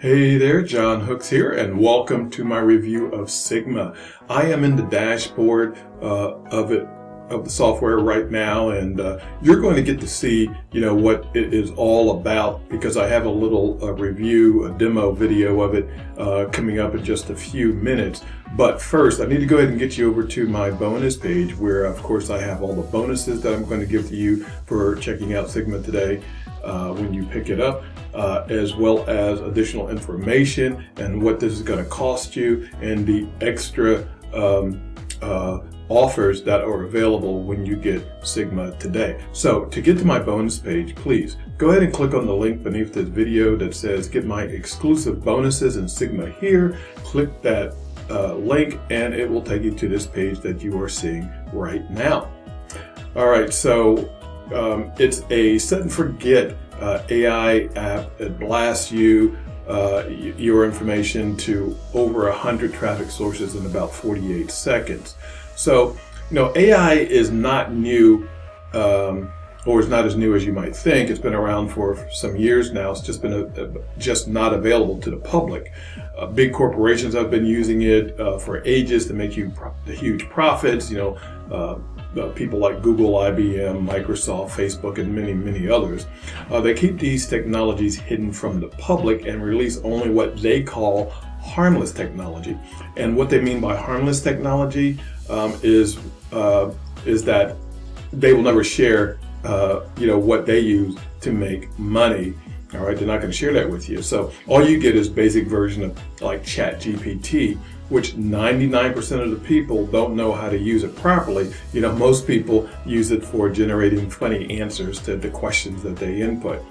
Hey there, John-Hooks here, and welcome to my review of Sigma. I am in the dashboard of the software right now, and you're going to get to see, what it is all about, because I have a little review, a demo video of it coming up in just a few minutes. But first, I need to go ahead and get you over to my bonus page, where of course I have all the bonuses that I'm going to give to you for checking out Sigma today when you pick it up. As well as additional information and what this is going to cost you, and the extra offers that are available when you get Sigma today. So to get to my bonus page, please go ahead and click on the link beneath this video that says get my exclusive bonuses in Sigma here. Click that link and it will take you to this page that you are seeing right now. All right, so it's a set and forget AI app. It blasts you your information to over 100 traffic sources in about 48 seconds. So, AI is not new, or is not as new as you might think. It's been around for some years now. It's just been just not available to the public. Big corporations have been using it for ages to make huge profits. People like Google, IBM, Microsoft, Facebook, and many, many others. They keep these technologies hidden from the public and release only what they call harmless technology. And what they mean by harmless technology is that they will never share, what they use to make money. All right, they're not going to share that with you. So all you get is basic version of like ChatGPT, which 99% of the people don't know how to use it properly. Most people use it for generating funny answers to the questions that they input.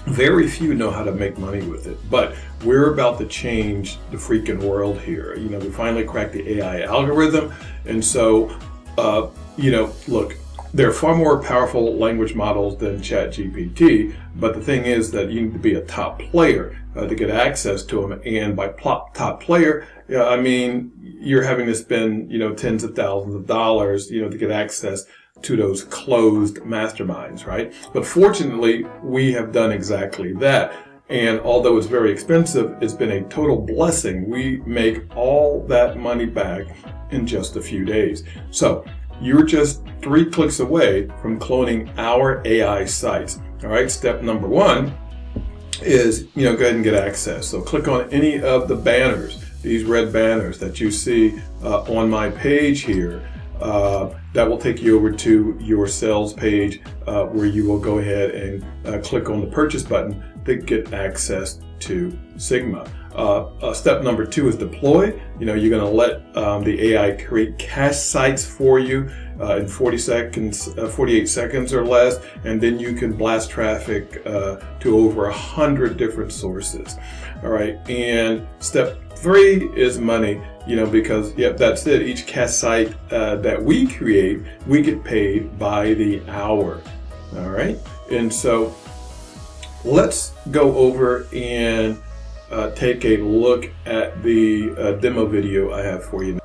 Very few know how to make money with it, but we're about to change the freaking world here. We finally cracked the AI algorithm. And so, look, they're far more powerful language models than ChatGPT, but the thing is that you need to be a top player to get access to them. And by top player, I mean you're having to spend tens of thousands of dollars to get access to those closed masterminds, right? But fortunately, we have done exactly that. And although it's very expensive, it's been a total blessing. We make all that money back in just a few days. So you're just 3 clicks away from cloning our AI sites. All right, step number 1 is, go ahead and get access. So click on any of the banners, these red banners that you see on my page here. That will take you over to your sales page where you will go ahead and click on the purchase button to get access to Sigma. Step number 2 is deploy. You're going to let the AI create cache sites for you in 48 seconds or less, and then you can blast traffic to over 100 different sources. All right, and step 3 is money. Because that's it. Each cache site that we create, we get paid by the hour. All right, and so let's go over and take a look at the demo video I have for you.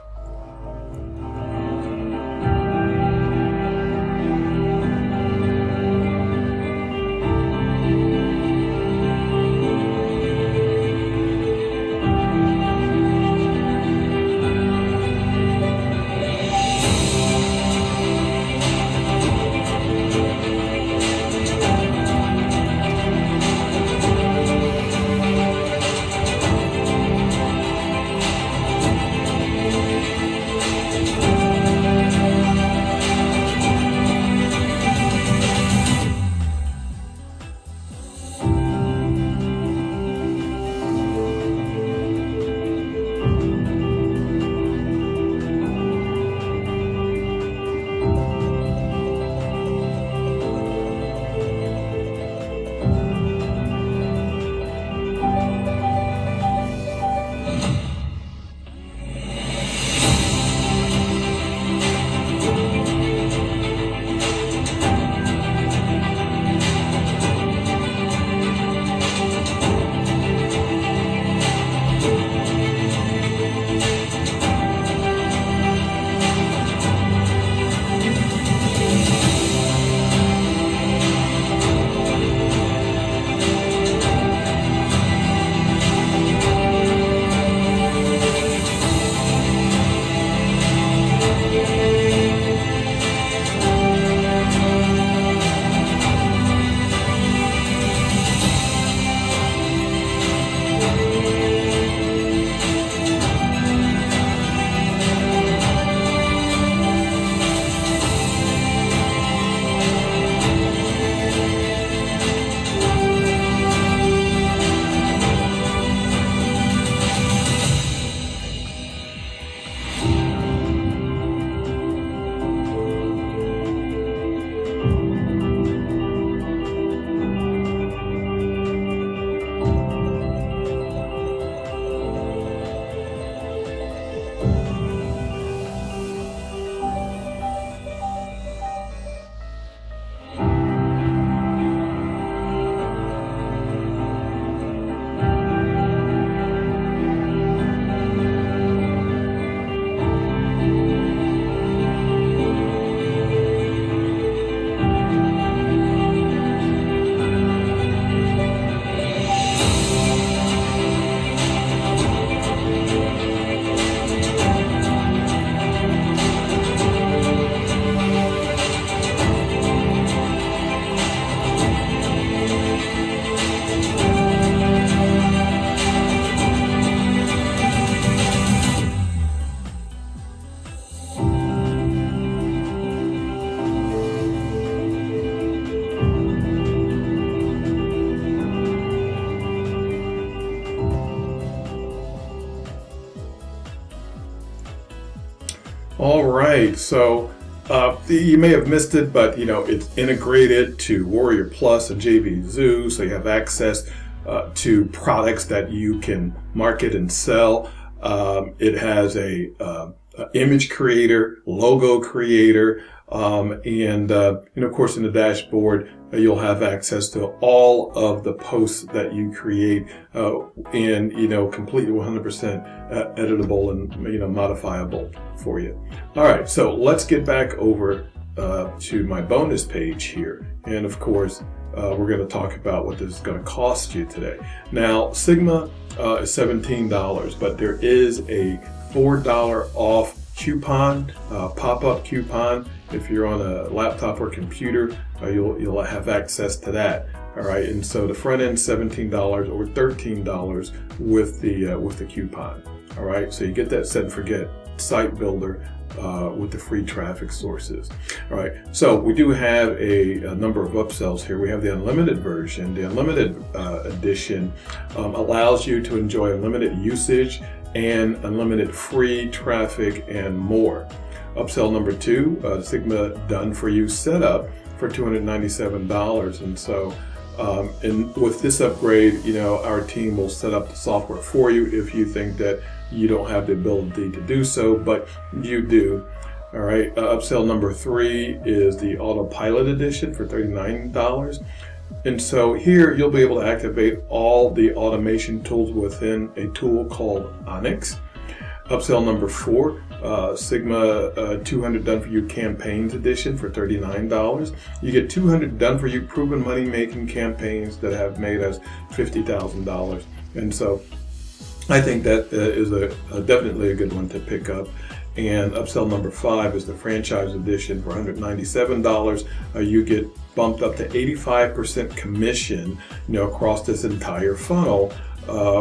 All right, so you may have missed it, but it's integrated to Warrior Plus and JV Zoo, so you have access to products that you can market and sell. It has a image creator, logo creator, and of course in the dashboard you'll have access to all of the posts that you create, and completely 100% editable and modifiable for you. All right, so let's get back over to my bonus page here, and of course we're going to talk about what this is going to cost you today. Now, Sigma is $17, but there is a $4 off coupon, pop-up coupon. If you're on a laptop or computer, you'll have access to that. All right, and so the front end $17 or $13 with the coupon. All right, so you get that set and forget site builder with the free traffic sources. All right, so we do have a number of upsells here. We have the unlimited version. The unlimited edition allows you to enjoy unlimited usage and unlimited free traffic and more. Upsell number 2, Sigma Done For You setup for $297, and so and with this upgrade, our team will set up the software for you if you think that you don't have the ability to do so, but you do. All right, upsell number 3 is the Autopilot edition for $39. And so here you'll be able to activate all the automation tools within a tool called Onyx. Upsell number 4, Sigma 200 Done For You Campaigns Edition for $39. You get 200 Done For You proven money making campaigns that have made us $50,000. And so I think that is definitely a good one to pick up. And upsell number 5 is the Franchise Edition for $197. You get bumped up to 85% commission, across this entire funnel,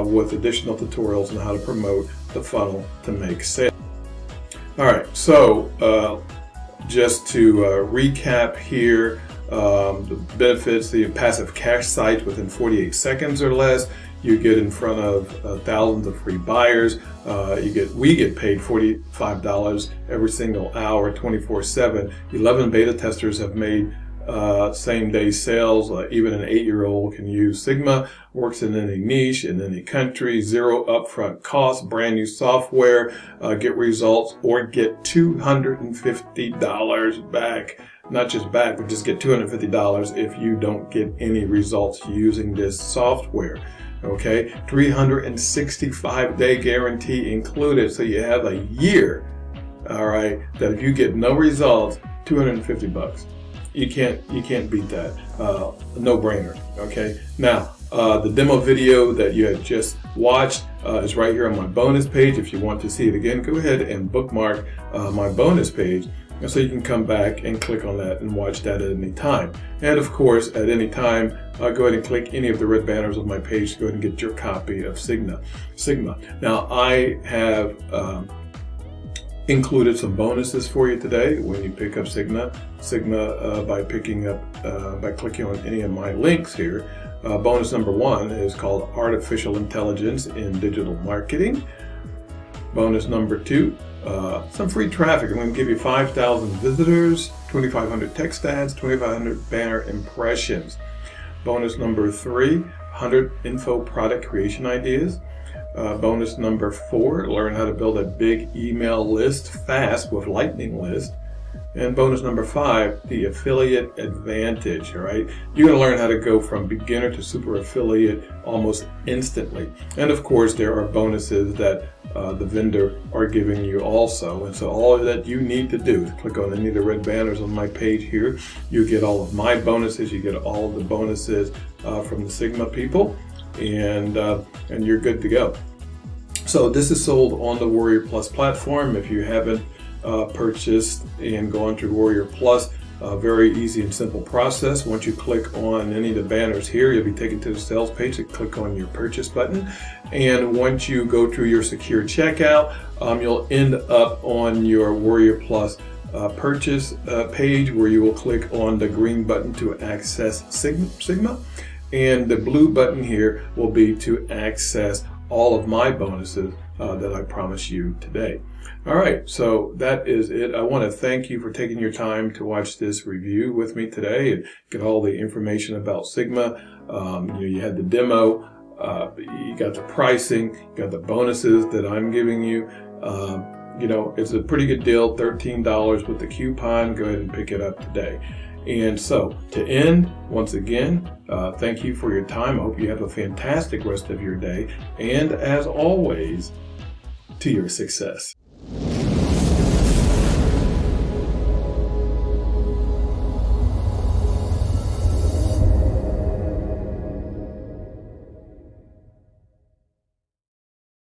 with additional tutorials on how to promote the funnel to make sales. All right, so just to recap here, the benefits: the passive cash site within 48 seconds or less. You get in front of thousands of free buyers. We get paid $45 every single hour, 24/7. 11 beta testers have made same-day sales. Even an 8-year-old can use Sigma. Works in any niche, in any country. 0 upfront costs. Brand new software. Get results or get $250 back. Not just back, but just get $250 if you don't get any results using this software. Okay, 365-day guarantee included, so you have a year. All right, that if you get no results, $250. You can't beat that. No brainer. Okay. Now, the demo video that you had just watched is right here on my bonus page. If you want to see it again, go ahead and bookmark my bonus page, and so you can come back and click on that and watch that at any time. And of course, at any time, go ahead and click any of the red banners on my page to go ahead and get your copy of Sigma. Now, I have included some bonuses for you today when you pick up Sigma by clicking on any of my links here. Bonus number 1 is called Artificial Intelligence in Digital Marketing. Bonus number 2, some free traffic. I'm going to give you 5,000 visitors, 2,500 text ads, 2,500 banner impressions. Bonus number 3, 100 info product creation ideas. Bonus number 4, learn how to build a big email list fast with Lightning List. And bonus number 5, the affiliate advantage. All right, you're going to learn how to go from beginner to super affiliate almost instantly. And of course, there are bonuses that the vendor are giving you also. And so all that you need to do is click on any of the red banners on my page here. You get all of my bonuses. You get all of the bonuses from the Sigma people, and you're good to go. So this is sold on the Warrior Plus platform. If you haven't purchased and gone through Warrior Plus, very easy and simple process. Once you click on any of the banners here, you'll be taken to the sales page and click on your purchase button. And once you go through your secure checkout, you'll end up on your Warrior Plus purchase page, where you will click on the green button to access Sigma, and the blue button here will be to access all of my bonuses that I promise you today. All right, so that is it. I want to thank you for taking your time to watch this review with me today and get all the information about Sigma. You had the demo, you got the pricing, you got the bonuses that I'm giving you. It's a pretty good deal, $13 with the coupon. Go ahead and pick it up today. And so to end, once again, thank you for your time. I hope you have a fantastic rest of your day. And as always, to your success.